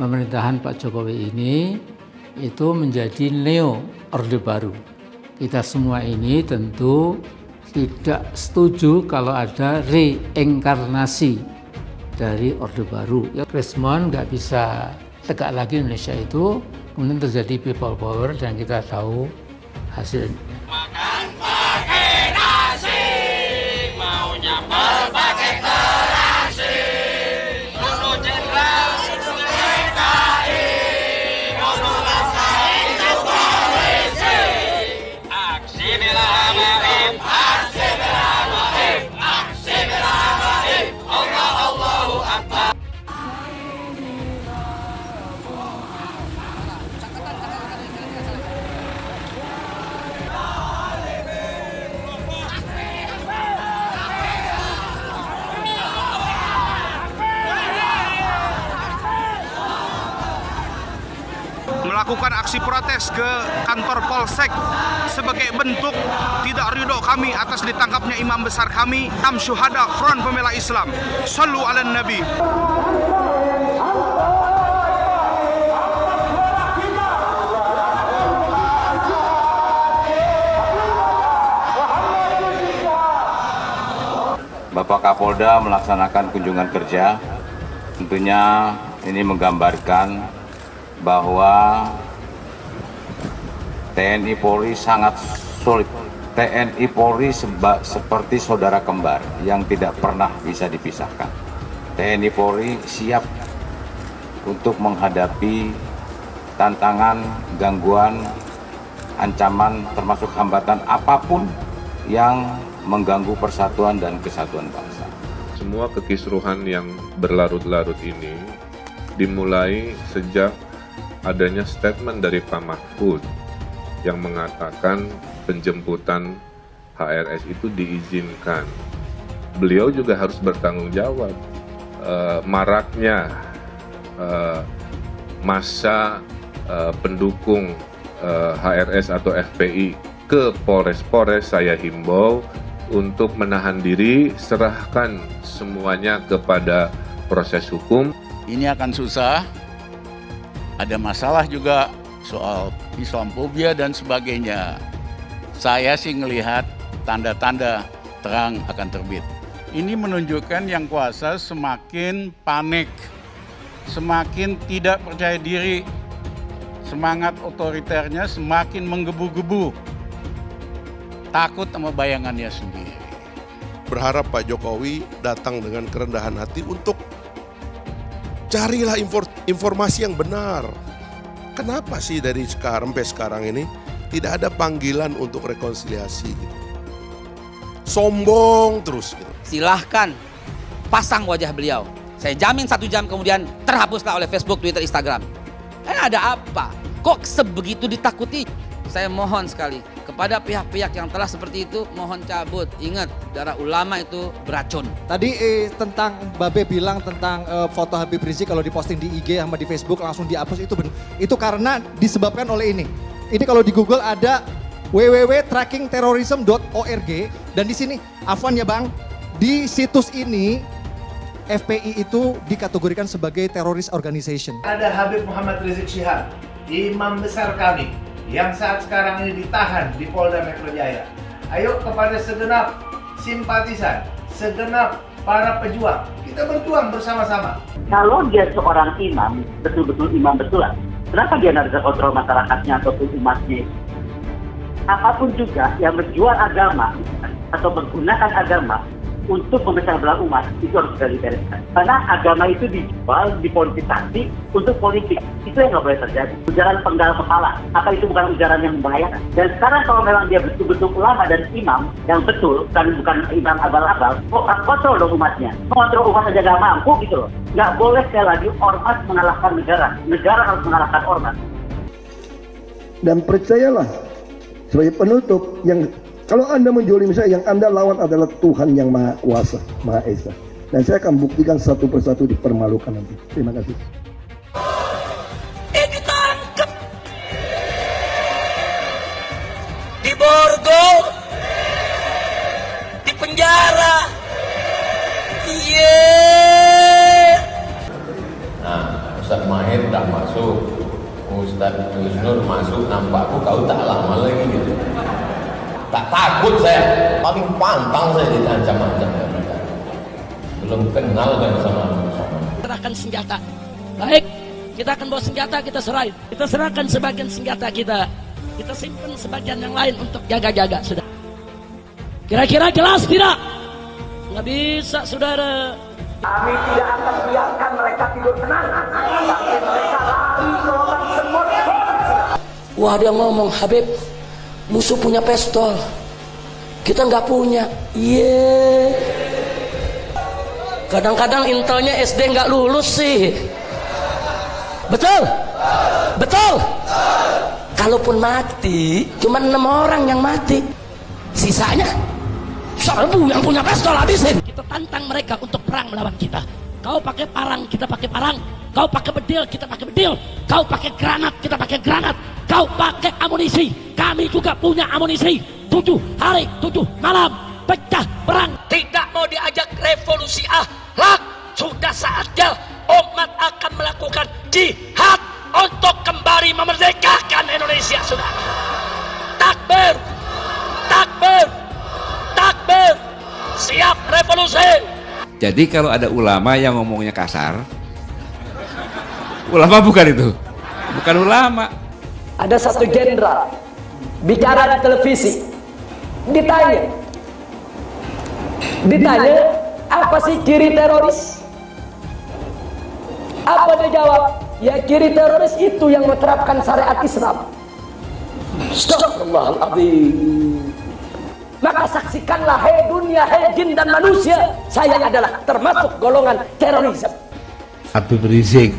pemerintahan Pak Jokowi ini itu menjadi neo Orde Baru. Kita semua ini tentu tidak setuju kalau ada reinkarnasi dari Orde Baru. Respon nggak bisa tegak lagi Indonesia itu, kemudian terjadi people power dan kita tahu hasilnya. Makan pakai nasi, maunya berbagai terasi. Guru Jenderal PKI, guru Laskar itu polisi. Aksi bela Habib, aksi bela Habib, aksi bela Habib. Allahu Akbar. Melakukan aksi protes ke kantor Polsek sebagai bentuk tidak ridho kami atas ditangkapnya imam besar kami, 6 syuhada Front Pembela Islam. Shallu ala Nabi. Bapak Kapolda melaksanakan kunjungan kerja. Tentunya ini menggambarkan bahwa TNI Polri sangat solid. TNI Polri seperti saudara kembar yang tidak pernah bisa dipisahkan. TNI Polri siap untuk menghadapi tantangan, gangguan, ancaman, termasuk hambatan apapun yang mengganggu persatuan dan kesatuan bangsa. Semua kekisruhan yang berlarut-larut ini dimulai sejak adanya statement dari Pak Mahfud yang mengatakan penjemputan HRS itu diizinkan. Beliau juga harus bertanggung jawab. Maraknya massa pendukung HRS atau FPI ke Polres-Polres, saya himbau untuk menahan diri, serahkan semuanya kepada proses hukum. Ini akan susah. Ada masalah juga soal Islamophobia dan sebagainya. Saya sih ngelihat tanda-tanda terang akan terbit. Ini menunjukkan yang kuasa semakin panik, semakin tidak percaya diri, semangat otoriternya semakin menggebu-gebu, takut sama bayangannya sendiri. Berharap Pak Jokowi datang dengan kerendahan hati untuk carilah informasi yang benar. Kenapa sih dari sekarang sampai sekarang ini tidak ada panggilan untuk rekonsiliasi gitu? Sombong terus gitu. Silahkan pasang wajah beliau. Saya jamin 1 jam kemudian terhapuslah oleh Facebook, Twitter, Instagram. Ada apa? Kok sebegitu ditakuti? Saya mohon sekali kepada pihak-pihak yang telah seperti itu, mohon cabut. Ingat, darah ulama itu beracun. Tadi tentang Babe bilang tentang foto Habib Rizik kalau diposting di IG sama di Facebook langsung dihapus, itu karena disebabkan oleh ini. Ini kalau di Google ada www.trackingterrorism.org dan di sini, afwan ya Bang, di situs ini FPI itu dikategorikan sebagai terrorist organization. Ada Habib Muhammad Rizik Syihab, imam besar kami, yang saat sekarang ini ditahan di Polda Metro Jaya. Ayo kepada segenap simpatisan, segenap para pejuang, kita berjuang bersama-sama. Kalau dia seorang imam, betul-betul imam betulan, kenapa dia nggak bisa kontrol masyarakatnya ataupun umatnya? Apapun juga yang menjual agama atau menggunakan agama untuk memecah belah umat, itu harus segera dibereskan. Karena agama itu dijual, dipolitisasi untuk politik. Itu yang nggak boleh terjadi. Ujaran penggal kepala, apa itu bukan ujaran yang membahayakan? Dan sekarang kalau memang dia betul-betul ulama dan imam yang betul, dan bukan imam abal-abal, kontrol dong umatnya. Mengontrol umat saja nggak mampu gitu loh. Nggak boleh sekali lagi ormas mengalahkan negara. Negara harus mengalahkan ormas. Dan percayalah, sebagai penutup, yang kalau Anda menjolimi saya, yang Anda lawan adalah Tuhan yang Maha Kuasa, Maha Esa. Dan saya akan buktikan satu persatu dipermalukan nanti. Terima kasih. Ditangkap di Borgol, di penjara. Nah, Ustaz Maher Mahir udah masuk, Ustadz Gus Nur masuk, nampakku kau tak lama lagi gitu. Tak takut saya, paling pantang saya ditancam-ancam. Belum kenal kan sama. Serahkan senjata. Baik, kita akan bawa senjata, kita serahin. Kita serahkan sebagian senjata kita. Kita simpan sebagian yang lain untuk jaga-jaga, sudah. Kira-kira jelas tidak? Nggak bisa, saudara. Kami tidak akan biarkan mereka tidur tenang. Tapi mereka lari gelombang semut. Wah, dia ngomong, Habib, musuh punya pistol, kita nggak punya. Kadang-kadang intelnya SD nggak lulus sih. Betul? Betul? Kalaupun mati, cuma 6 orang yang mati. Sisanya 1000 yang punya pistol habisin. Kita tantang mereka untuk perang melawan kita. Kau pakai parang, kita pakai parang. Kau pakai bedil, kita pakai bedil. Kau pakai granat, kita pakai granat. Kau pakai amunisi, kami juga punya amunisi. 7 hari, 7 malam, pecah perang. Tidak mau diajak revolusi akhlak. Sudah saatnya umat akan melakukan jihad untuk kembali memerdekakan Indonesia, saudara. Takbir, takbir, takbir, siap revolusi. Jadi kalau ada ulama yang ngomongnya kasar, ulama bukan itu, bukan ulama. Ada satu jenderal bicara di televisi, ditanya apa sih ciri teroris? Apa dia jawab? Ya, ciri teroris itu yang menerapkan syariat Islam. Astagfirullahaladzim. Maka saksikanlah, hei dunia, hei jin dan manusia, saya adalah termasuk golongan teroris. Habib Rizik,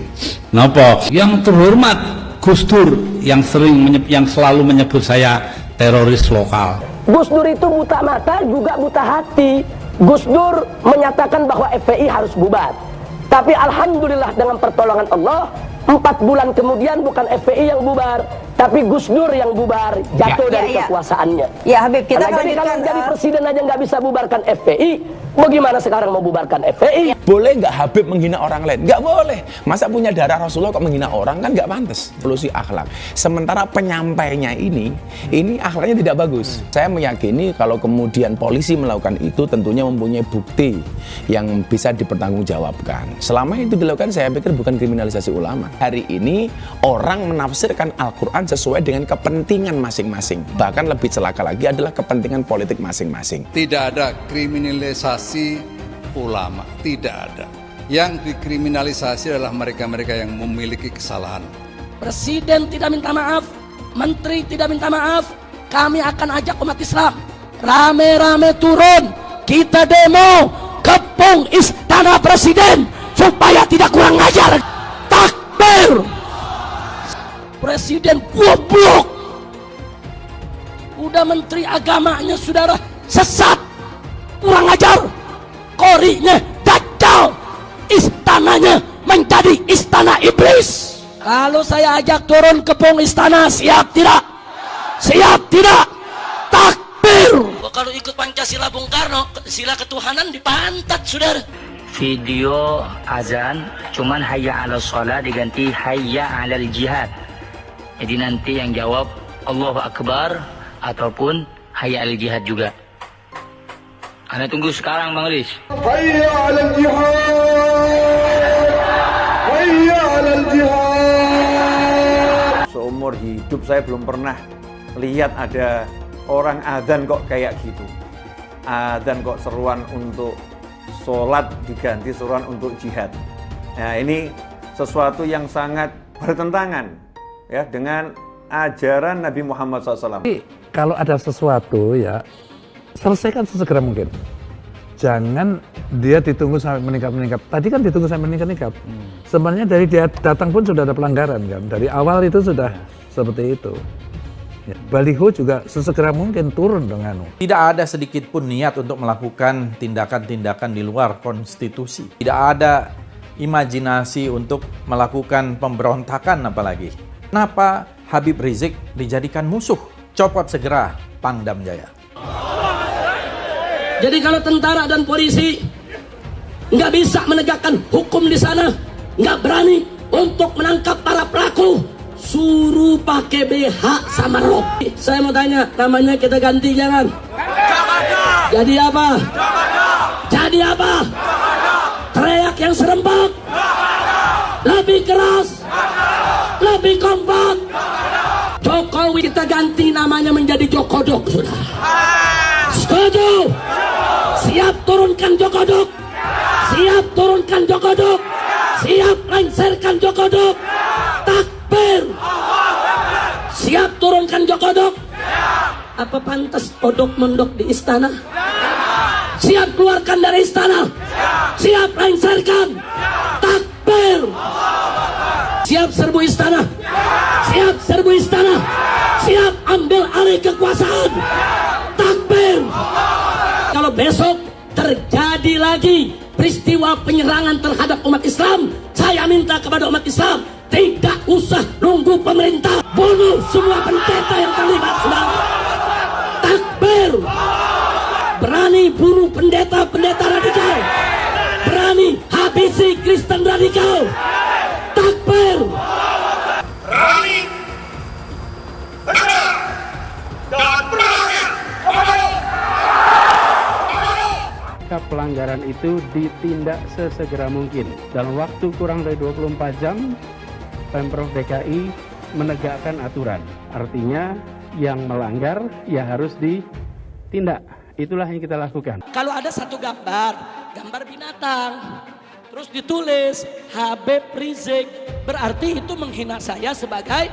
napa? Yang terhormat Gus Dur yang selalu menyebut saya teroris lokal. Gus Dur itu buta mata juga buta hati. Gus Dur menyatakan bahwa FPI harus bubar. Tapi alhamdulillah dengan pertolongan Allah, 4 bulan kemudian bukan FPI yang bubar, tapi Gus Dur yang bubar, jatuh dari kekuasaannya. Ya Habib, kita jadi kalau jadi presiden aja nggak bisa bubarkan FPI, bagaimana sekarang mau bubarkan FPI? Boleh nggak Habib menghina orang lain? Nggak boleh. Masa punya darah Rasulullah kok menghina orang, kan nggak pantas. Evolusi akhlak. Sementara penyampainya ini akhlaknya tidak bagus. Saya meyakini kalau kemudian polisi melakukan itu tentunya mempunyai bukti yang bisa dipertanggungjawabkan. Selama itu dilakukan, saya pikir bukan kriminalisasi ulama. Hari ini orang menafsirkan Al-Quran sesuai dengan kepentingan masing-masing. Bahkan lebih celaka lagi adalah kepentingan politik masing-masing. Tidak ada kriminalisasi ulama, tidak ada. Yang dikriminalisasi adalah mereka-mereka yang memiliki kesalahan. Presiden tidak minta maaf, menteri tidak minta maaf, kami akan ajak umat Islam rame-rame turun, kita demo kepung istana presiden supaya tidak kurang ajar. Takbir. Presiden goblok, udah menteri agamanya saudara sesat, kurang ajar, korinya dajjal, istananya menjadi istana iblis. Kalau saya ajak turun kepung istana, siap tidak? Siap tidak? Takbir. Kalau ikut Pancasila Bung Karno, sila ketuhanan dipantat saudara. Video azan cuman hayya 'alal shalah diganti hayya 'alal jihad. Jadi nanti yang jawab Allahu Akbar ataupun hayya 'alal jihad juga. Anda tunggu sekarang Bang Riz. Hayya 'alal jihad. Hayya 'alal jihad. Seumur hidup saya belum pernah lihat ada orang adzan kok kayak gitu. Adzan kok seruan untuk sholat diganti seruan untuk jihad. Nah, ini sesuatu yang sangat bertentangan ya dengan ajaran Nabi Muhammad SAW. Kalau ada sesuatu ya selesaikan sesegera mungkin. Jangan dia ditunggu sampai meningkat. Tadi kan ditunggu sampai meningkat. Sebenarnya dari dia datang pun sudah ada pelanggaran kan. Dari awal itu sudah seperti itu. Ya, baliho juga sesegera mungkin turun dengan. Tidak ada sedikit pun niat untuk melakukan tindakan-tindakan di luar konstitusi. Tidak ada imajinasi untuk melakukan pemberontakan apalagi. Kenapa Habib Rizik dijadikan musuh? Copot segera Pangdam Jaya. Jadi kalau tentara dan polisi nggak bisa menegakkan hukum di sana, nggak berani, untuk menangkap para pelaku, suruh pakai BH sama rok. Saya mau tanya, namanya kita ganti jangan? Jadi apa? Jadi apa? Teriak yang serempak, lebih keras, lebih kompak. Jokowi kita ganti namanya menjadi Jokodok, sudah. Setuju? Siap turunkan Jokodok? Siap turunkan Jokodok? Siap lengserkan Jokodok? Takbir! Siap turunkan Jokodok? Apa pantas odok mondok di istana? Siap keluarkan dari istana? Siap lengserkan? Takbir! Siap serbu istana? Siap serbu istana? Siap ambil alih kekuasaan? Takbir! Kalau besok terjadi lagi peristiwa penyerangan terhadap umat Islam, saya minta kepada umat Islam tidak usah nunggu pemerintah, bunuh semua pendeta yang terlibat, saudara. Takbir! Berani bunuh pendeta-pendeta radikal, berani habisi Kristen radikal. Takbir! Berani, tegar, dan berani. Pelanggaran itu ditindak sesegera mungkin. Dalam waktu kurang dari 24 jam, Pemprov DKI menegakkan aturan. Artinya yang melanggar ya harus ditindak. Itulah yang kita lakukan. Kalau ada satu gambar binatang, terus ditulis Habib Rizik, berarti itu menghina saya sebagai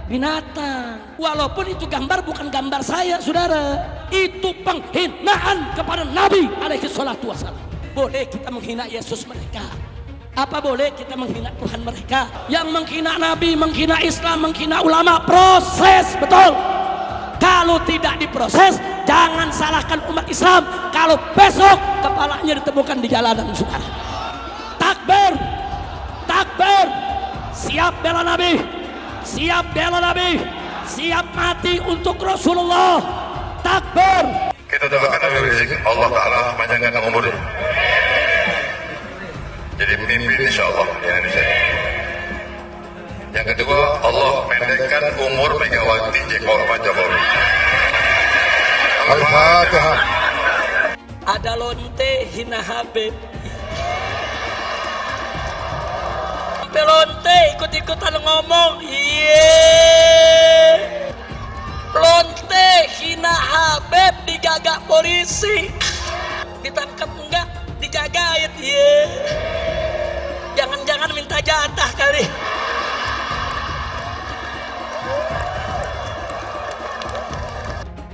binatang. Walaupun itu gambar bukan gambar saya, saudara. Itu penghinaan kepada Nabi alaihi salatu wassalam. Boleh kita menghina Yesus mereka? Apa boleh kita menghina Tuhan mereka? Yang menghina Nabi, menghina Islam, menghina ulama, proses, betul. Kalau tidak diproses, jangan salahkan umat Islam kalau besok kepalanya ditemukan di jalanan, saudara. Takbir! Takbir! Siap bela Nabi, siap bela Nabi, siap mati untuk Rasulullah. Takbir! Kita doakan Habib Rizik, Allah Ta'ala panjangkan umurnya. Jadi pemimpin insyaAllah di Indonesia. Yang kedua, Allah pendekkan umur Megawati Pak Jokowi. Al-Fatihah. Ada lonte hina Habib. Sampai lonte ikut-ikutan ngomong. Lonte hina Habib digagak polisi. Ditangkap enggak? Dijagain. Jangan-jangan minta jatah kali.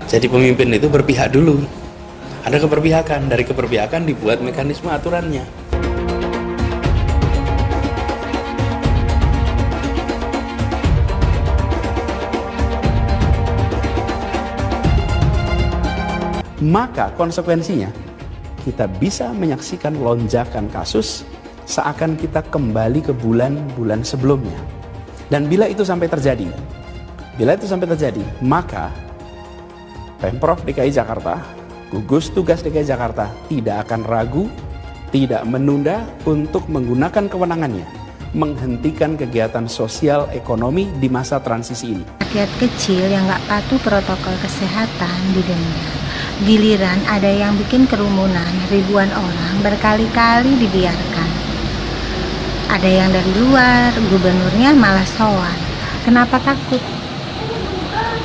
Jadi pemimpin itu berpihak dulu. Ada keberpihakan, dari keberpihakan dibuat mekanisme aturannya. Maka konsekuensinya kita bisa menyaksikan lonjakan kasus seakan kita kembali ke bulan-bulan sebelumnya. Dan bila itu sampai terjadi, maka Pemprov DKI Jakarta, gugus tugas DKI Jakarta tidak akan ragu, tidak menunda untuk menggunakan kewenangannya, menghentikan kegiatan sosial ekonomi di masa transisi ini. Rakyat kecil yang nggak patuh protokol kesehatan didenda. Giliran ada yang bikin kerumunan, ribuan orang berkali-kali dibiarkan. Ada yang dari luar, gubernurnya malah sowan. Kenapa takut?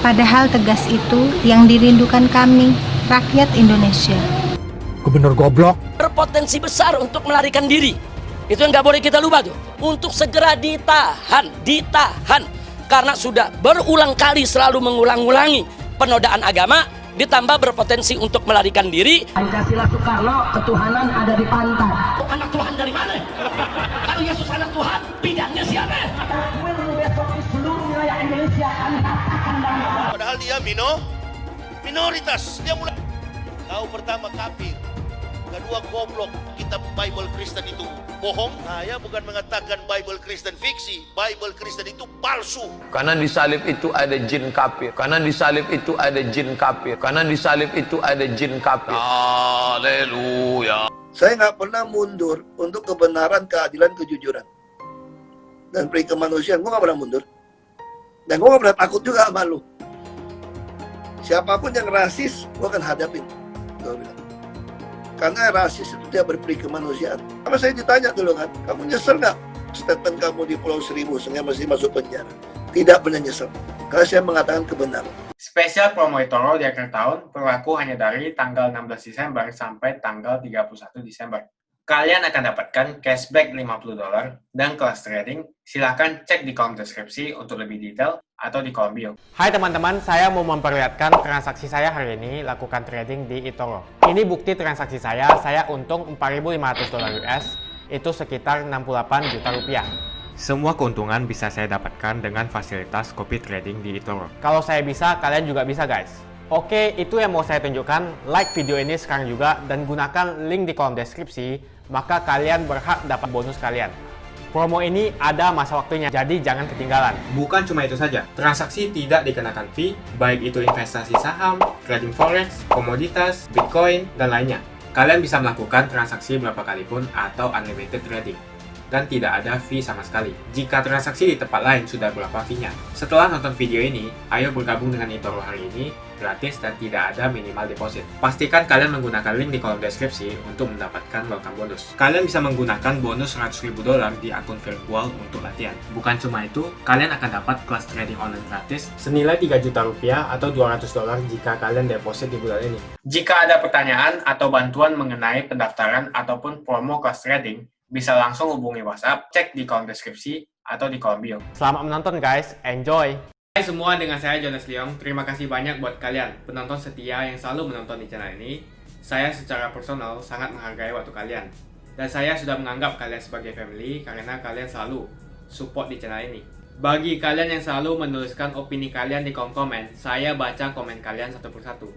Padahal tegas itu yang dirindukan kami, rakyat Indonesia. Gubernur goblok. Berpotensi besar untuk melarikan diri. Itu yang nggak boleh kita lupa tuh. Untuk segera ditahan. Karena sudah berulang kali selalu mengulang-ulangi penodaan agama, ditambah berpotensi untuk melarikan diri. Pancasila Soekarno, ketuhanan ada di pantat. Anak Tuhan dari mana? Kalau Yesus anak Tuhan, bidangnya siapa? Besok di seluruh wilayah Indonesia kami katakan dalam. Padahal dia minoritas. Dia mulai tahu pertama kafir, kedua goblok. Kitab Bible Kristen itu bohong. Saya bukan mengatakan Bible Kristen fiksi. Bible Kristen itu palsu. Karena di salib itu ada jin kafir. Haleluya. Saya nggak pernah mundur untuk kebenaran, keadilan, kejujuran. dan peri kemanusiaan, gue gak pernah mundur. Dan gue gak pernah takut juga sama lu. Siapapun yang rasis, gue akan hadapin. Gue bilang. Karena rasis itu tidak berperi kemanusiaan. Karena saya ditanya dulu kan, kamu nyesel gak statement kamu di Pulau Seribu sehingga masih masuk penjara? Tidak pernah nyesel. Karena saya mengatakan kebenaran. Spesial promo eToro di akhir tahun berlaku hanya dari tanggal 16 Desember sampai tanggal 31 Desember. Kalian akan dapatkan cashback $50 dan kelas trading. Silahkan cek di kolom deskripsi untuk lebih detail atau di kolom bio. Hai teman-teman, saya mau memperlihatkan transaksi saya hari ini lakukan trading di eToro. Ini bukti transaksi saya untung $4.500 US, itu sekitar 68 juta rupiah. Semua keuntungan bisa saya dapatkan dengan fasilitas copy trading di eToro. Kalau saya bisa, kalian juga bisa guys. Oke, itu yang mau saya tunjukkan. Like video ini sekarang juga dan gunakan link di kolom deskripsi, maka kalian berhak dapat bonus kalian. Promo ini ada masa waktunya, jadi jangan ketinggalan. Bukan cuma itu saja, transaksi tidak dikenakan fee, baik itu investasi saham, trading forex, komoditas, bitcoin, dan lainnya. Kalian bisa melakukan transaksi berapa kali pun atau unlimited trading. Dan tidak ada fee sama sekali. Jika transaksi di tempat lain sudah berapa fee-nya. Setelah nonton video ini, ayo bergabung dengan eToro hari ini, gratis dan tidak ada minimal deposit. Pastikan kalian menggunakan link di kolom deskripsi untuk mendapatkan welcome bonus. Kalian bisa menggunakan bonus $100.000 di akun virtual untuk latihan. Bukan cuma itu, kalian akan dapat kelas trading online gratis senilai 3 juta rupiah atau $200 jika kalian deposit di bulan ini. Jika ada pertanyaan atau bantuan mengenai pendaftaran ataupun promo kelas trading, bisa langsung hubungi WhatsApp, cek di kolom deskripsi atau di kolom bio. Selamat menonton guys, enjoy! Hai semua, dengan saya Jonas Leong. Terima kasih banyak buat kalian, penonton setia yang selalu menonton di channel ini. Saya secara personal sangat menghargai waktu kalian. Dan saya sudah menganggap kalian sebagai family karena kalian selalu support di channel ini. Bagi kalian yang selalu menuliskan opini kalian di kolom komen, saya baca komen kalian satu persatu.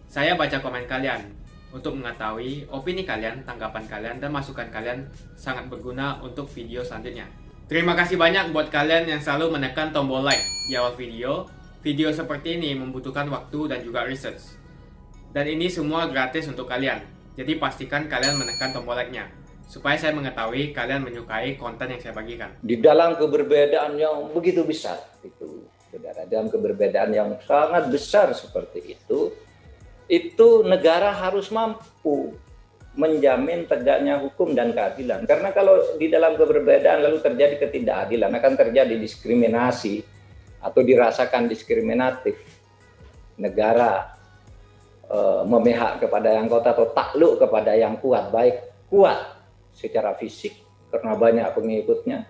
Saya baca komen kalian untuk mengetahui opini kalian, tanggapan kalian, dan masukan kalian sangat berguna untuk video selanjutnya. Terima kasih banyak buat kalian yang selalu menekan tombol like di awal video. Video seperti ini membutuhkan waktu dan juga research. Dan ini semua gratis untuk kalian. Jadi pastikan kalian menekan tombol like-nya, supaya saya mengetahui kalian menyukai konten yang saya bagikan. Di dalam keberbedaan yang begitu besar, itu saudara, dalam keberbedaan yang sangat besar seperti itu negara harus mampu menjamin tegaknya hukum dan keadilan. Karena kalau di dalam keberbedaan lalu terjadi ketidakadilan, akan terjadi diskriminasi atau dirasakan diskriminatif. Negara memihak kepada yang kuat atau takluk kepada yang kuat, baik kuat secara fisik karena banyak pengikutnya,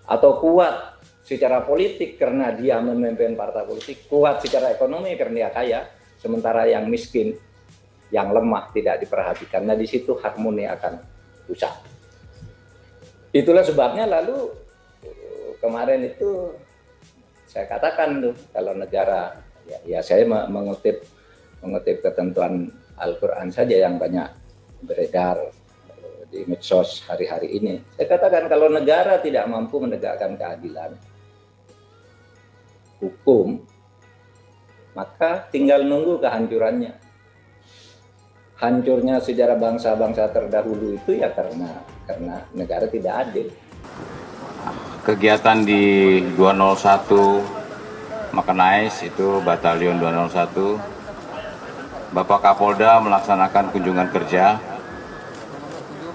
atau kuat secara politik karena dia memimpin partai politik, kuat secara ekonomi karena dia kaya. Sementara yang miskin, yang lemah tidak diperhatikan. Nah, di situ harmoni akan rusak. Itulah sebabnya lalu kemarin itu saya katakan tuh, kalau negara, ya saya mengutip ketentuan Al-Quran saja yang banyak beredar di medsos hari-hari ini. Saya katakan kalau negara tidak mampu menegakkan keadilan hukum, maka tinggal nunggu kehancurannya. Hancurnya sejarah bangsa-bangsa terdahulu itu ya karena negara tidak adil. Kegiatan di 201 Mekanize itu Batalion 201, Bapak Kapolda melaksanakan kunjungan kerja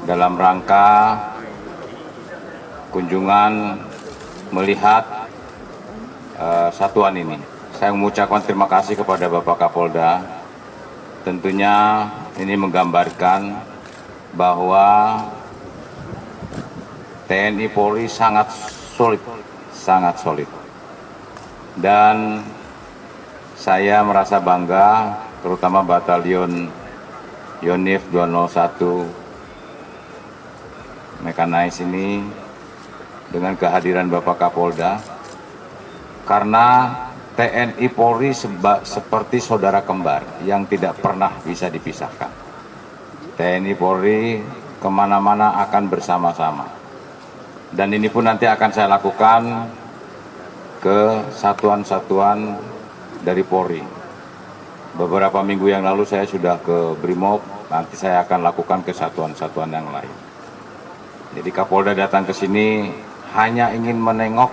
dalam rangka kunjungan melihat satuan ini. Saya mengucapkan terima kasih kepada Bapak Kapolda. Tentunya ini menggambarkan bahwa TNI Polri sangat solid. Dan saya merasa bangga, terutama Batalion Yonif 201 Mekanize ini dengan kehadiran Bapak Kapolda, karena TNI Polri seperti saudara kembar yang tidak pernah bisa dipisahkan. TNI Polri kemana-mana akan bersama-sama. Dan ini pun nanti akan saya lakukan ke satuan-satuan dari Polri. Beberapa minggu yang lalu saya sudah ke Brimob, nanti saya akan lakukan ke satuan-satuan yang lain. Jadi Kapolda datang ke sini hanya ingin menengok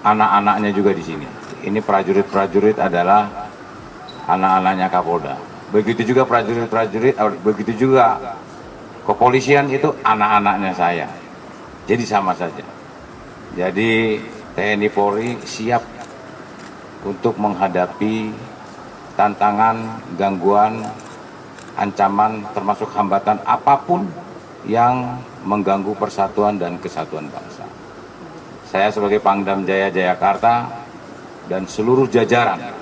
anak-anaknya juga di sini. Ini prajurit-prajurit adalah anak-anaknya Kapolda. Begitu juga prajurit-prajurit, begitu juga kepolisian itu anak-anaknya saya. Jadi sama saja. Jadi TNI Polri siap untuk menghadapi tantangan, gangguan, ancaman, termasuk hambatan apapun yang mengganggu persatuan dan kesatuan bangsa. Saya sebagai Pangdam Jaya Jayakarta dan seluruh jajaran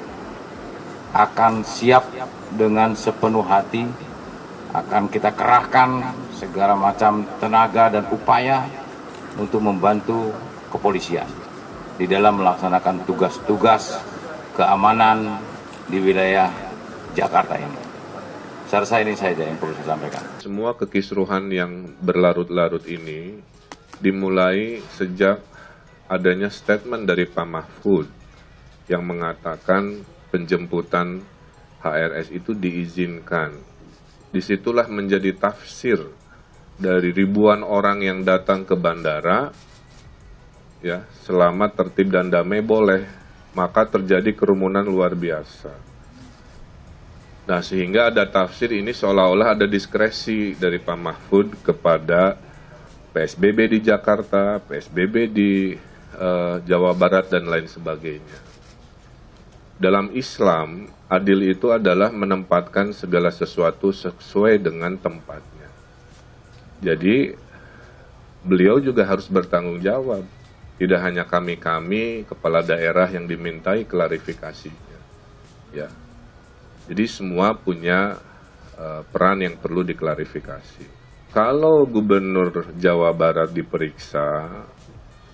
akan siap dengan sepenuh hati, akan kita kerahkan segala macam tenaga dan upaya untuk membantu kepolisian di dalam melaksanakan tugas-tugas keamanan di wilayah Jakarta ini. Saya rasa ini saja yang perlu saya sampaikan. Semua kekisruhan yang berlarut-larut ini dimulai sejak adanya statement dari Pak Mahfud yang mengatakan penjemputan HRS itu diizinkan. Disitulah menjadi tafsir dari ribuan orang yang datang ke bandara, ya, selama tertib dan damai boleh, maka terjadi kerumunan luar biasa. Nah, sehingga ada tafsir ini seolah-olah ada diskresi dari Pak Mahfud kepada PSBB di Jakarta, PSBB di Jawa Barat, dan lain sebagainya. Dalam Islam, adil itu adalah menempatkan segala sesuatu sesuai dengan tempatnya. Jadi, beliau juga harus bertanggung jawab. Tidak hanya kami-kami, kepala daerah yang dimintai klarifikasinya. Ya. Jadi semua punya peran yang perlu diklarifikasi. Kalau Gubernur Jawa Barat diperiksa,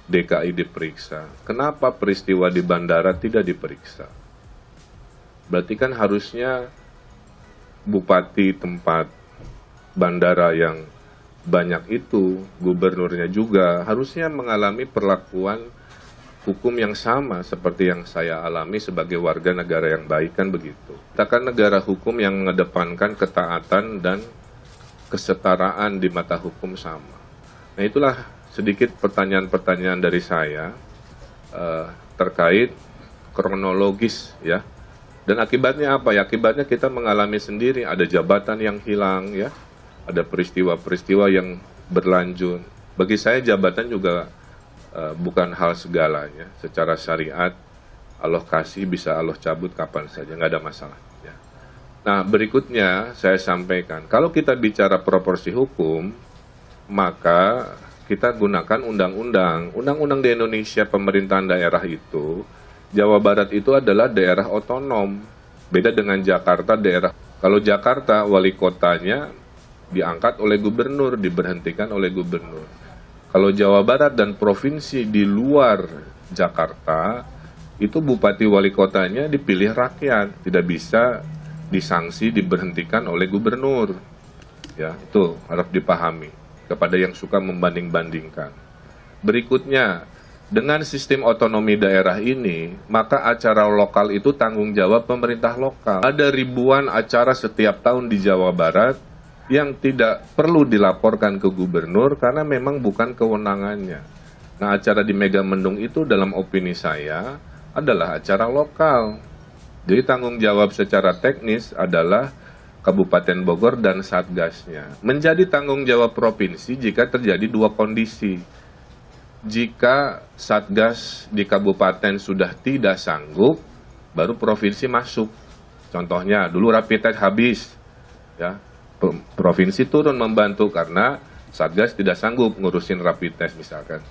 DKI diperiksa, kenapa peristiwa di bandara tidak diperiksa? Berarti kan harusnya bupati tempat bandara yang banyak itu, gubernurnya juga, harusnya mengalami perlakuan hukum yang sama seperti yang saya alami sebagai warga negara yang baik, kan begitu. Kita kan negara hukum yang mengedepankan ketaatan dan kesetaraan di mata hukum sama. Nah, itulah sedikit pertanyaan-pertanyaan dari saya terkait kronologis, ya. Dan akibatnya apa ya? Akibatnya kita mengalami sendiri, ada jabatan yang hilang, ya. Ada peristiwa-peristiwa yang berlanjut. Bagi saya jabatan juga bukan hal segalanya. Secara syariat, Allah kasih, bisa Allah cabut kapan saja, nggak ada masalah. Ya. Nah, berikutnya saya sampaikan, kalau kita bicara proporsi hukum, maka kita gunakan undang-undang. Undang-undang di Indonesia pemerintahan daerah itu, Jawa Barat itu adalah daerah otonom. Beda dengan Jakarta, daerah. Kalau Jakarta, wali kotanya diangkat oleh gubernur, diberhentikan oleh gubernur. Kalau Jawa Barat dan provinsi di luar Jakarta, itu bupati wali kotanya dipilih rakyat, tidak bisa disanksi, diberhentikan oleh gubernur. Ya, itu harus dipahami kepada yang suka membanding-bandingkan. Berikutnya, dengan sistem otonomi daerah ini, maka acara lokal itu tanggung jawab pemerintah lokal. Ada ribuan acara setiap tahun di Jawa Barat yang tidak perlu dilaporkan ke gubernur karena memang bukan kewenangannya. Nah, acara di Megamendung itu dalam opini saya adalah acara lokal. Jadi tanggung jawab secara teknis adalah Kabupaten Bogor dan Satgasnya. Menjadi tanggung jawab provinsi jika terjadi dua kondisi. Jika Satgas di kabupaten sudah tidak sanggup, baru provinsi masuk. Contohnya, dulu rapid test habis, ya, provinsi turun membantu karena Satgas tidak sanggup ngurusin rapid test misalkan.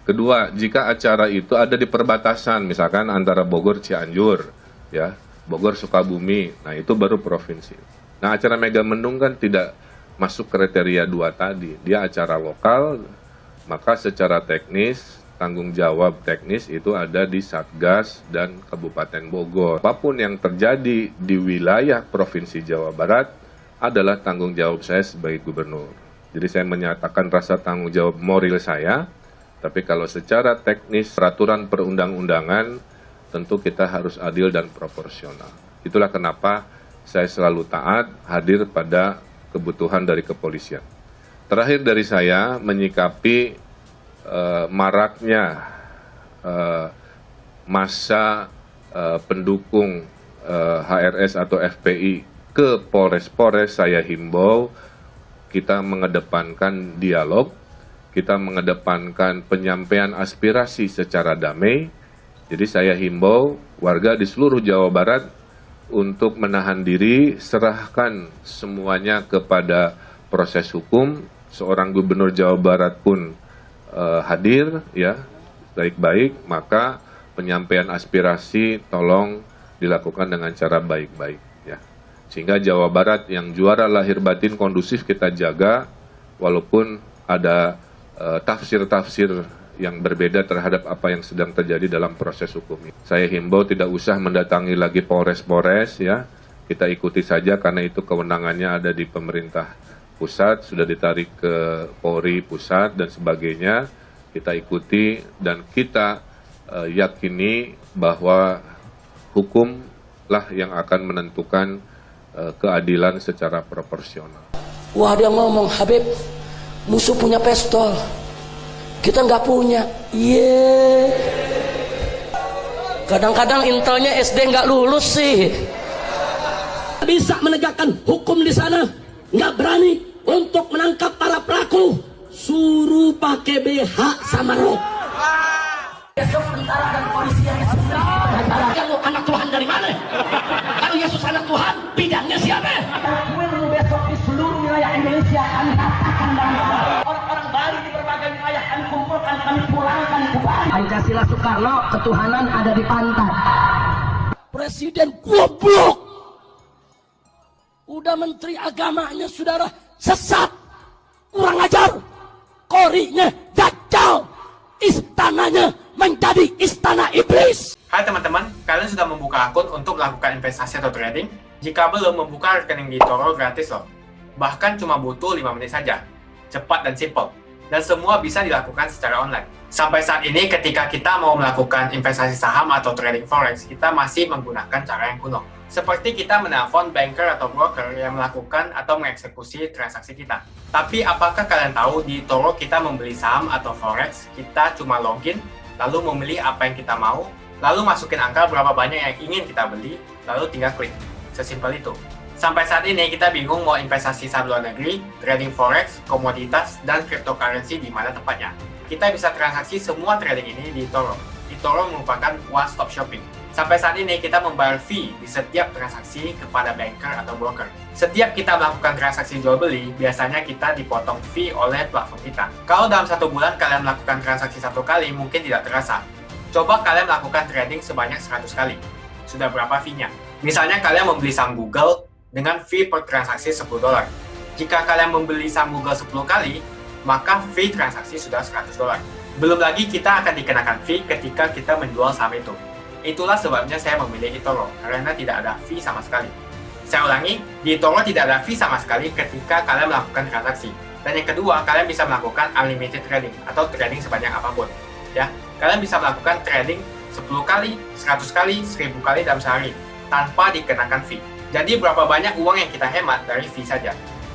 Kedua, jika acara itu ada di perbatasan, misalkan antara Bogor Cianjur, ya, Bogor Sukabumi, nah itu baru provinsi. Nah, acara Megamendung kan tidak masuk kriteria dua tadi, dia acara lokal. Maka secara teknis, tanggung jawab teknis itu ada di Satgas dan Kabupaten Bogor. Apapun yang terjadi di wilayah Provinsi Jawa Barat adalah tanggung jawab saya sebagai gubernur. Jadi saya menyatakan rasa tanggung jawab moral saya, tapi kalau secara teknis peraturan perundang-undangan, tentu kita harus adil dan proporsional. Itulah kenapa saya selalu taat hadir pada kebutuhan dari kepolisian. Terakhir dari saya menyikapi maraknya massa pendukung HRS atau FPI ke Polres-Polres, saya himbau kita mengedepankan dialog, kita mengedepankan penyampaian aspirasi secara damai. Jadi saya himbau warga di seluruh Jawa Barat untuk menahan diri, serahkan semuanya kepada proses hukum. Seorang gubernur Jawa Barat pun hadir, ya, baik-baik, maka penyampaian aspirasi tolong dilakukan dengan cara baik-baik, ya. Sehingga Jawa Barat yang juara lahir batin kondusif kita jaga, walaupun ada tafsir-tafsir yang berbeda terhadap apa yang sedang terjadi dalam proses hukum ini. Saya himbau tidak usah mendatangi lagi Polres-Polres, ya. Kita ikuti saja karena itu kewenangannya ada di pemerintah pusat, sudah ditarik ke Polri pusat dan sebagainya. Kita ikuti dan kita yakini bahwa hukumlah yang akan menentukan keadilan secara proporsional. Wah, dia ngomong, Habib, musuh punya pistol, kita nggak punya. Kadang-kadang intelnya SD nggak lulus sih. Bisa menegakkan hukum di sana, nggak berani untuk menangkap para pelaku, suruh pakai BH sama rok. Besok tentara dan polisi yang lu anak Tuhan dari mana? Kalau Yesus anak Tuhan, bidangnya siapa? Besok di seluruh wilayah Indonesia kami katakan dan orang-orang Bali di berbagai wilayah kami kumpulkan, kami pulangkan ke Bali. Pancasila Soekarno, ketuhanan ada di pantat. Presiden goblok. Udah menteri agamanya saudara sesat, kurang ajar, korinya dajjal, istananya menjadi istana iblis. Hai teman-teman, kalian sudah membuka akun untuk melakukan investasi atau trading? Jika belum, membuka rekening di Toro gratis loh. Bahkan cuma butuh 5 menit saja. Cepat dan simple. Dan semua bisa dilakukan secara online. Sampai saat ini ketika kita mau melakukan investasi saham atau trading forex, kita masih menggunakan cara yang kuno. Seperti kita menelpon banker atau broker yang melakukan atau mengeksekusi transaksi kita. Tapi apakah kalian tahu di Toro kita membeli saham atau forex, kita cuma login, lalu memilih apa yang kita mau, lalu masukin angka berapa banyak yang ingin kita beli, lalu tinggal klik. Sesimpel itu. Sampai saat ini kita bingung mau investasi saham luar negeri, trading forex, komoditas, dan cryptocurrency di mana tepatnya. Kita bisa transaksi semua trading ini di Toro. Di Toro merupakan one-stop shopping. Sampai saat ini kita membayar fee di setiap transaksi kepada banker atau broker. Setiap kita melakukan transaksi jual beli, biasanya kita dipotong fee oleh platform kita. Kalau dalam 1 bulan kalian melakukan transaksi 1 kali, mungkin tidak terasa. Coba kalian melakukan trading sebanyak 100 kali. Sudah berapa fee-nya? Misalnya kalian membeli saham Google dengan fee per transaksi $10. Jika kalian membeli saham Google 10 kali, maka fee transaksi sudah $100. Belum lagi kita akan dikenakan fee ketika kita menjual saham itu. Itulah sebabnya saya memilih eToro, karena tidak ada fee sama sekali. Saya ulangi, di eToro tidak ada fee sama sekali ketika kalian melakukan transaksi. Dan yang kedua, kalian bisa melakukan unlimited trading atau trading sebanyak apapun. Ya, kalian bisa melakukan trading 10 kali, 100 kali, 1000 kali dalam sehari tanpa dikenakan fee. Jadi berapa banyak uang yang kita hemat dari fee saja.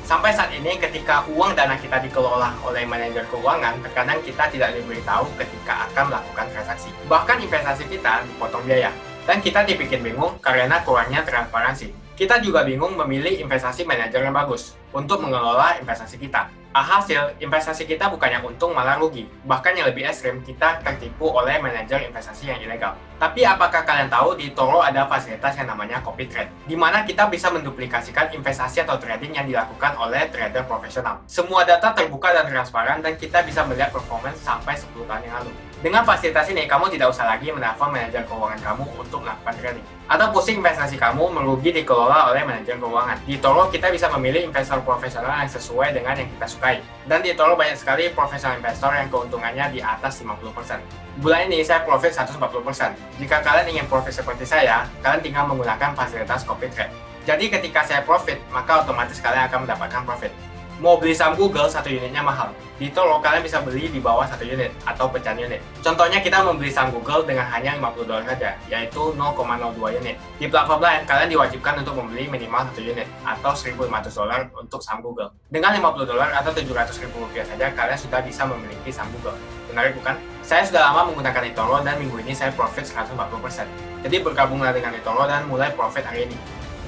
Sampai saat ini ketika uang dana kita dikelola oleh manajer keuangan, terkadang kita tidak diberitahu ketika akan melakukan transaksi. Bahkan investasi kita dipotong biaya. Dan kita dibikin bingung karena kurangnya transparansi. Kita juga bingung memilih investasi manajer yang bagus untuk mengelola investasi kita. Alhasil, investasi kita bukannya untung malah rugi. Bahkan yang lebih ekstrim, kita tertipu oleh manajer investasi yang ilegal. Tapi apakah kalian tahu di Toro ada fasilitas yang namanya copy trade, di mana kita bisa menduplikasikan investasi atau trading yang dilakukan oleh trader profesional. Semua data terbuka dan transparan dan kita bisa melihat performance sampai 10 tahun yang lalu. Dengan fasilitas ini, kamu tidak usah lagi menelpon manajer keuangan kamu untuk melakukan trading. Atau pusing investasi kamu merugi dikelola oleh manajer keuangan. Di Toro, kita bisa memilih investor profesional yang sesuai dengan yang kita sukai. Dan di Toro banyak sekali profesional investor yang keuntungannya di atas 50%. Bulan ini saya profit 140%. Jika kalian ingin profit seperti saya, kalian tinggal menggunakan fasilitas copy trade. Jadi ketika saya profit, maka otomatis kalian akan mendapatkan profit. Mau beli saham Google, 1 unitnya mahal. Di Toro, kalian bisa beli di bawah 1 unit atau pecahan unit. Contohnya kita membeli saham Google dengan hanya $50 saja, yaitu 0,02 unit. Di platform lain, kalian diwajibkan untuk membeli minimal 1 unit atau $1.500 untuk saham Google. Dengan $50 atau $700.000 saja, kalian sudah bisa memiliki saham Google. Menarik bukan? Saya sudah lama menggunakan eToro dan minggu ini saya profit 140%. Jadi bergabunglah dengan eToro dan mulai profit hari ini.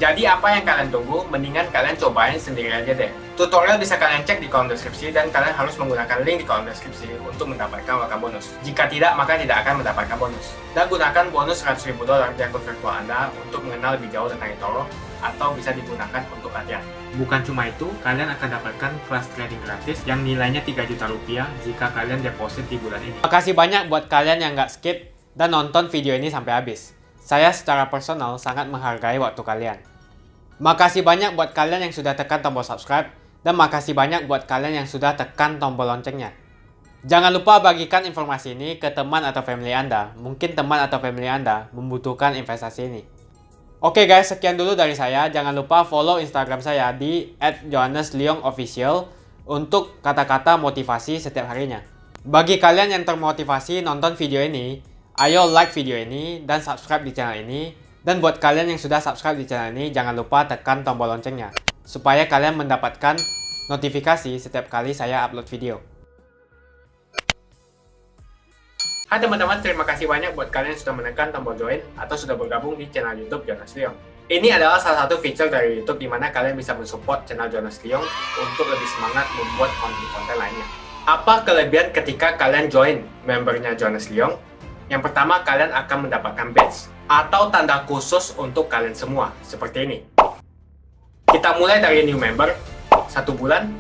Jadi apa yang kalian tunggu? Mendingan kalian cobain sendiri aja deh. Tutorial bisa kalian cek di kolom deskripsi dan kalian harus menggunakan link di kolom deskripsi untuk mendapatkan welcome bonus. Jika tidak, maka tidak akan mendapatkan bonus. Dan gunakan bonus $100.000 di akun virtual Anda untuk mengenal lebih jauh tentang eToro atau bisa digunakan untuk latihan. Bukan cuma itu, kalian akan dapatkan kelas trading gratis yang nilainya 3 juta rupiah jika kalian deposit di bulan ini. Makasih banyak buat kalian yang nggak skip dan nonton video ini sampai habis. Saya secara personal sangat menghargai waktu kalian. Makasih banyak buat kalian yang sudah tekan tombol subscribe dan makasih banyak buat kalian yang sudah tekan tombol loncengnya. Jangan lupa bagikan informasi ini ke teman atau family Anda. Mungkin teman atau family Anda membutuhkan investasi ini. Oke guys, sekian dulu dari saya. Jangan lupa follow Instagram saya di @johannesleongofficial untuk kata-kata motivasi setiap harinya. Bagi kalian yang termotivasi nonton video ini, ayo like video ini dan subscribe di channel ini. Dan buat kalian yang sudah subscribe di channel ini, jangan lupa tekan tombol loncengnya supaya kalian mendapatkan notifikasi setiap kali saya upload video. Hai teman-teman, terima kasih banyak buat kalian yang sudah menekan tombol join atau sudah bergabung di channel YouTube Jonas Leong. Ini adalah salah satu fitur dari YouTube di mana kalian bisa mensupport channel Jonas Leong untuk lebih semangat membuat konten-konten lainnya. Apa kelebihan ketika kalian join membernya Jonas Leong? Yang pertama, kalian akan mendapatkan badge atau tanda khusus untuk kalian semua, seperti ini. Kita mulai dari new member, 1 bulan,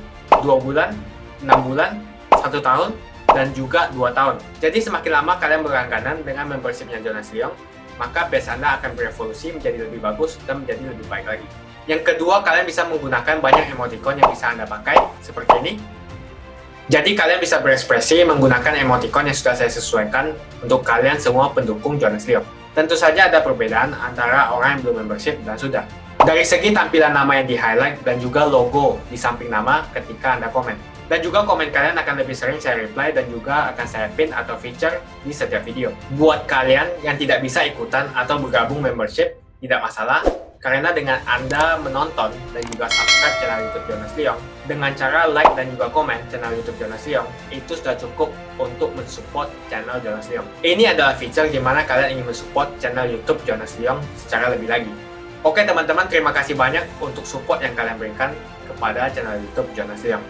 2 bulan, 6 bulan, 1 tahun, dan juga 2 tahun. Jadi semakin lama kalian berlangganan dengan membershipnya Jonas Leong, maka badge Anda akan berevolusi menjadi lebih bagus dan menjadi lebih baik lagi. Yang kedua, kalian bisa menggunakan banyak emoticon yang bisa Anda pakai, seperti ini. Jadi kalian bisa berekspresi menggunakan emoticon yang sudah saya sesuaikan untuk kalian semua pendukung Jonas Leong. Tentu saja ada perbedaan antara orang yang belum membership dan sudah. Dari segi tampilan nama yang di-highlight dan juga logo di samping nama ketika Anda komen. Dan juga komen kalian akan lebih sering saya reply dan juga akan saya pin atau feature di setiap video. Buat kalian yang tidak bisa ikutan atau bergabung membership, tidak masalah. Karena dengan Anda menonton dan juga subscribe channel YouTube Jonas Leong, dengan cara like dan juga komen channel YouTube Jonas Leong, itu sudah cukup untuk mensupport channel Jonas Leong. Ini adalah fitur di mana kalian ingin mensupport channel YouTube Jonas Leong secara lebih lagi. Oke teman-teman, terima kasih banyak untuk support yang kalian berikan kepada channel YouTube Jonas Leong.